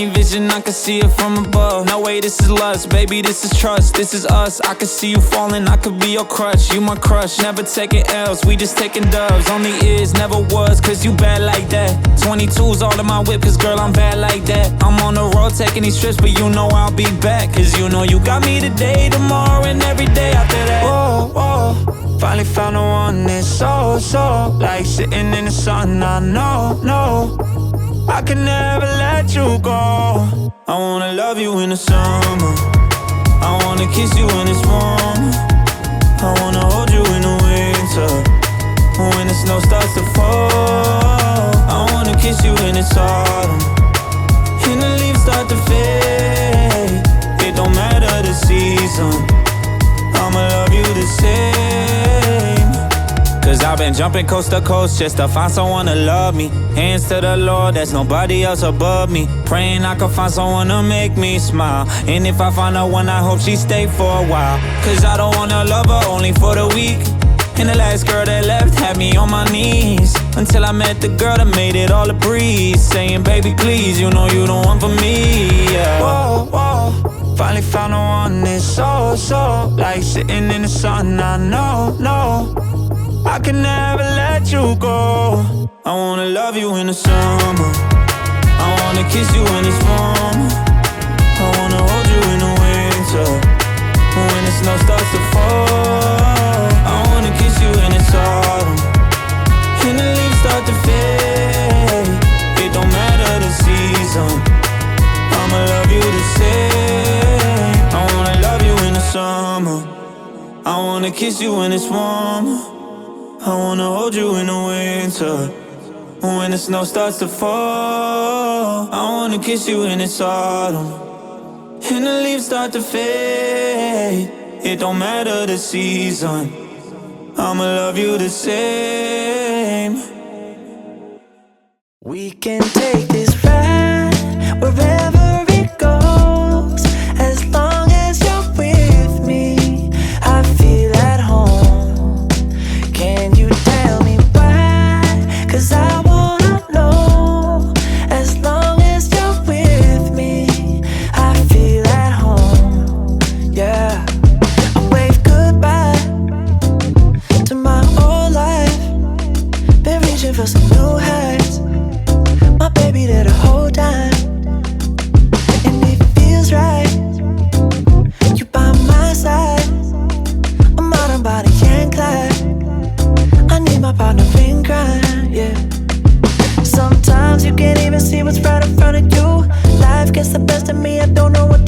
any vision, I can see it from above. No way, this is lust, baby, this is trust. This is us, I can see you falling, I could be your crutch. You my crush, never taking L's, we just taking dubs. Only is, never was, cause you bad like that. 22's all in my whip, cause girl, I'm bad like that. I'm on the road taking these trips, but you know I'll be back. Cause you know you got me today, tomorrow, and every day after that. Whoa, whoa, finally found the one that's so like sitting in the sun, I know I can never let you go. I wanna love you in the summer, I wanna kiss you when it's warm, I wanna hold you in the winter, when the snow starts to fall. I wanna kiss you when it's autumn, and the leaves start to fade. It don't matter the season, I'ma love you the same. Cause I've been jumping coast to coast just to find someone to love me. Hands to the Lord, there's nobody else above me. Praying I can find someone to make me smile. And if I find a one, I hope she stay for a while. Cause I don't wanna love her only for the week. And the last girl that left had me on my knees, until I met the girl that made it all a breeze, saying baby please, you know you the one for me, yeah. Whoa, whoa, finally found the one that's so like sitting in the sun, I know I can never let you go. I wanna love you in the summer, I wanna kiss you when it's warm, I wanna hold you in the winter, when the snow starts to fall. I wanna kiss you when it's autumn, and the leaves start to fade. It don't matter the season, I'ma love you the same. I wanna love you in the summer, I wanna kiss you when it's warm, I wanna hold you in the winter, when the snow starts to fall. I wanna kiss you when it's autumn, and the leaves start to fade. It don't matter the season, I'ma love you the same. We can take this ride wherever it goes, as long as you're with me. I feel at home. Can you tell me why? 'Cause I wanna know. As long as you're with me, I feel at home. Yeah, I wave goodbye to my old life, been reaching for some new heights. My baby there the whole time, and it feels right. You by my side, I'm out on Bonnie and Clyde. I need my partner in crime, yeah. Sometimes you can't even see what's right in front of you. Life gets the best of me, I don't know what